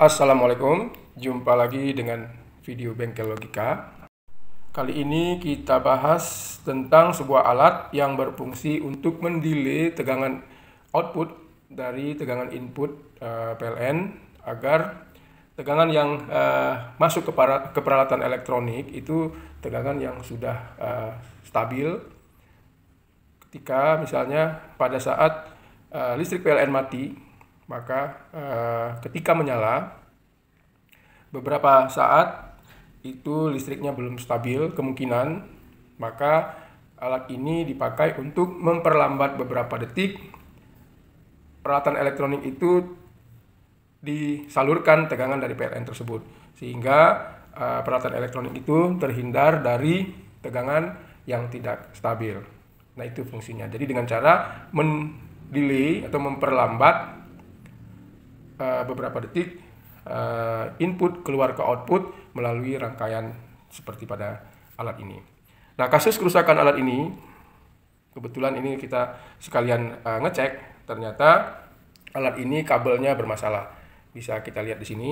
Assalamualaikum, jumpa lagi dengan video Bengkel Logika. Kali ini kita bahas tentang sebuah alat yang berfungsi untuk mendelay tegangan output dari tegangan input PLN agar tegangan yang masuk ke peralatan elektronik itu tegangan yang sudah stabil. Ketika misalnya pada saat listrik PLN mati, maka ketika menyala beberapa saat itu listriknya belum stabil kemungkinan, maka alat ini dipakai untuk memperlambat beberapa detik peralatan elektronik itu disalurkan tegangan dari PLN tersebut, sehingga peralatan elektronik itu terhindar dari tegangan yang tidak stabil. Nah, itu fungsinya. Jadi dengan cara mendelay atau memperlambat beberapa detik input keluar ke output melalui rangkaian seperti pada alat ini. Nah, kasus kerusakan alat ini, kebetulan ini kita sekalian ngecek, ternyata alat ini kabelnya bermasalah. Bisa kita lihat di sini.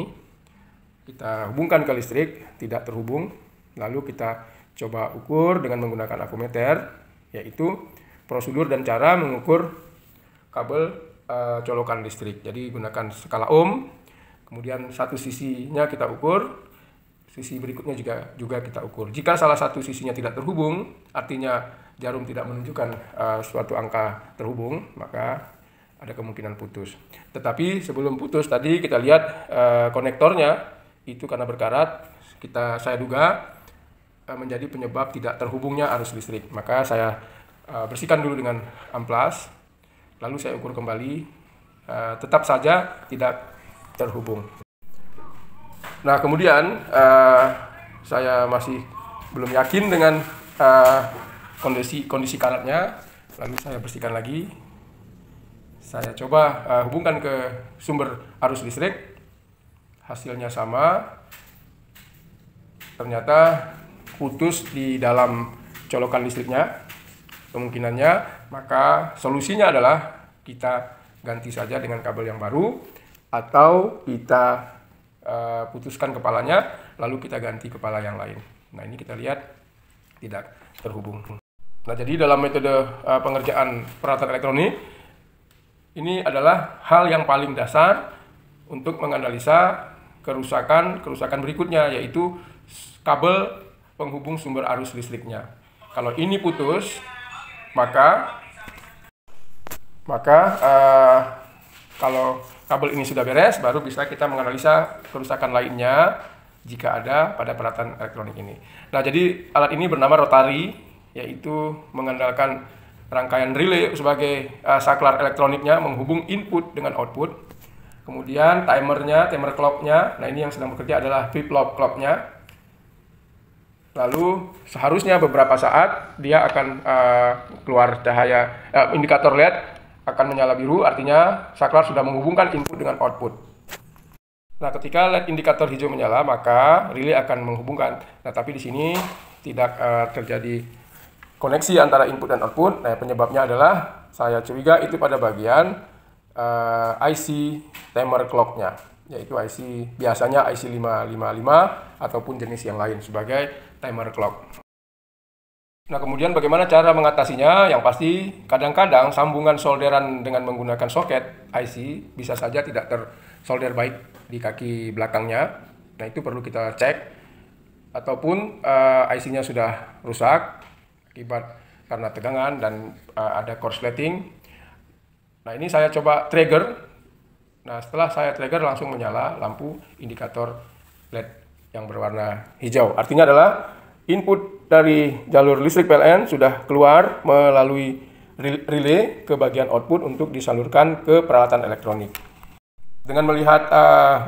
Kita hubungkan ke listrik, tidak terhubung. Lalu kita coba ukur dengan menggunakan akometer, yaitu prosedur dan cara mengukur kabel colokan listrik. Jadi gunakan skala ohm, kemudian satu sisinya kita ukur, sisi berikutnya juga kita ukur. Jika salah satu sisinya tidak terhubung, artinya jarum tidak menunjukkan suatu angka terhubung, maka ada kemungkinan putus. Tetapi sebelum putus tadi kita lihat konektornya itu karena berkarat, saya duga menjadi penyebab tidak terhubungnya arus listrik. Maka saya bersihkan dulu dengan amplas. Lalu saya ukur kembali, tetap saja tidak terhubung. Nah, kemudian saya masih belum yakin dengan kondisi karatnya, lalu saya bersihkan lagi. Saya coba hubungkan ke sumber arus listrik, hasilnya sama. Ternyata putus di dalam colokan listriknya. Kemungkinannya, maka solusinya adalah kita ganti saja dengan kabel yang baru, atau kita putuskan kepalanya, lalu kita ganti kepala yang lain. Nah, ini kita lihat tidak terhubung. Nah, jadi dalam metode pengerjaan peralatan elektronik, ini adalah hal yang paling dasar untuk menganalisa kerusakan berikutnya, yaitu kabel penghubung sumber arus listriknya. Kalau ini putus, maka kalau kabel ini sudah beres, baru bisa kita menganalisa kerusakan lainnya jika ada pada peralatan elektronik ini. Nah, jadi alat ini bernama rotary, yaitu mengandalkan rangkaian relay sebagai saklar elektroniknya menghubung input dengan output. Kemudian timer clocknya, nah ini yang sedang bekerja adalah flip-flop clocknya. Lalu seharusnya beberapa saat dia akan keluar cahaya, indikator LED akan menyala biru, artinya saklar sudah menghubungkan input dengan output. Nah, ketika LED indikator hijau menyala, maka relay akan menghubungkan. Nah, tapi di sini tidak terjadi koneksi antara input dan output. Nah, penyebabnya adalah saya curiga itu pada bagian IC timer clocknya, yaitu biasanya IC 555 ataupun jenis yang lain sebagai timer clock. Nah, kemudian bagaimana cara mengatasinya? Yang pasti kadang-kadang sambungan solderan dengan menggunakan soket IC bisa saja tidak tersolder baik di kaki belakangnya. Nah, itu perlu kita cek. Ataupun IC-nya sudah rusak akibat karena tegangan dan ada korsleting. Nah, ini saya coba trigger. Nah, setelah saya trigger langsung menyala lampu indikator LED yang berwarna hijau. Artinya adalah input dari jalur listrik PLN sudah keluar melalui relay ke bagian output untuk disalurkan ke peralatan elektronik. Dengan melihat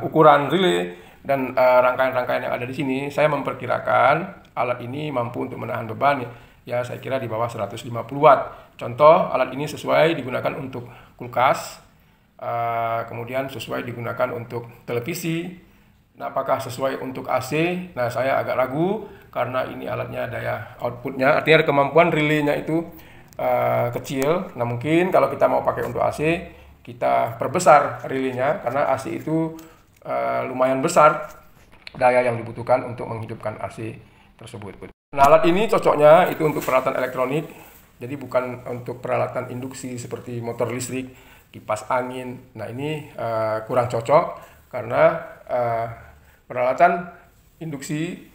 ukuran relay dan rangkaian-rangkaian yang ada di sini, saya memperkirakan alat ini mampu untuk menahan beban ya saya kira di bawah 150 watt. Contoh, alat ini sesuai digunakan untuk kulkas, kemudian sesuai digunakan untuk televisi. Nah, apakah sesuai untuk AC? Nah, saya agak ragu karena ini alatnya daya outputnya, artinya kemampuan relaynya itu kecil. Nah, mungkin kalau kita mau pakai untuk AC, kita perbesar relaynya karena AC itu lumayan besar daya yang dibutuhkan untuk menghidupkan AC tersebut. Nah, alat ini cocoknya itu untuk peralatan elektronik, jadi bukan untuk peralatan induksi seperti motor listrik, kipas angin. Nah, ini kurang cocok karena peralatan induksi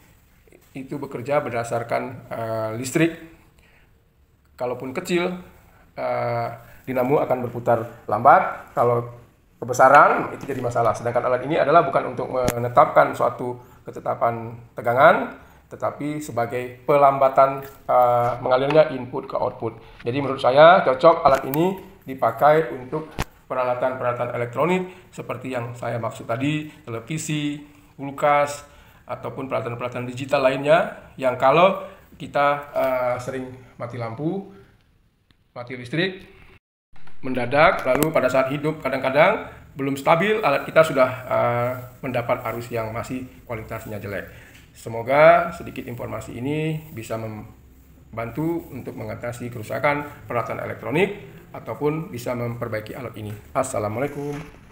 itu bekerja berdasarkan listrik. Kalaupun kecil, dinamo akan berputar lambat. Kalau kebesaran itu jadi masalah. Sedangkan alat ini adalah bukan untuk menetapkan suatu ketetapan tegangan, tetapi sebagai pelambatan mengalirnya input ke output. Jadi menurut saya cocok alat ini dipakai untuk peralatan-peralatan elektronik seperti yang saya maksud tadi, televisi, kulkas, ataupun peralatan-peralatan digital lainnya yang kalau kita sering mati lampu, mati listrik, mendadak, lalu pada saat hidup kadang-kadang belum stabil, alat kita sudah mendapat arus yang masih kualitasnya jelek. Semoga sedikit informasi ini bisa membantu untuk mengatasi kerusakan peralatan elektronik ataupun bisa memperbaiki alat ini. Assalamualaikum.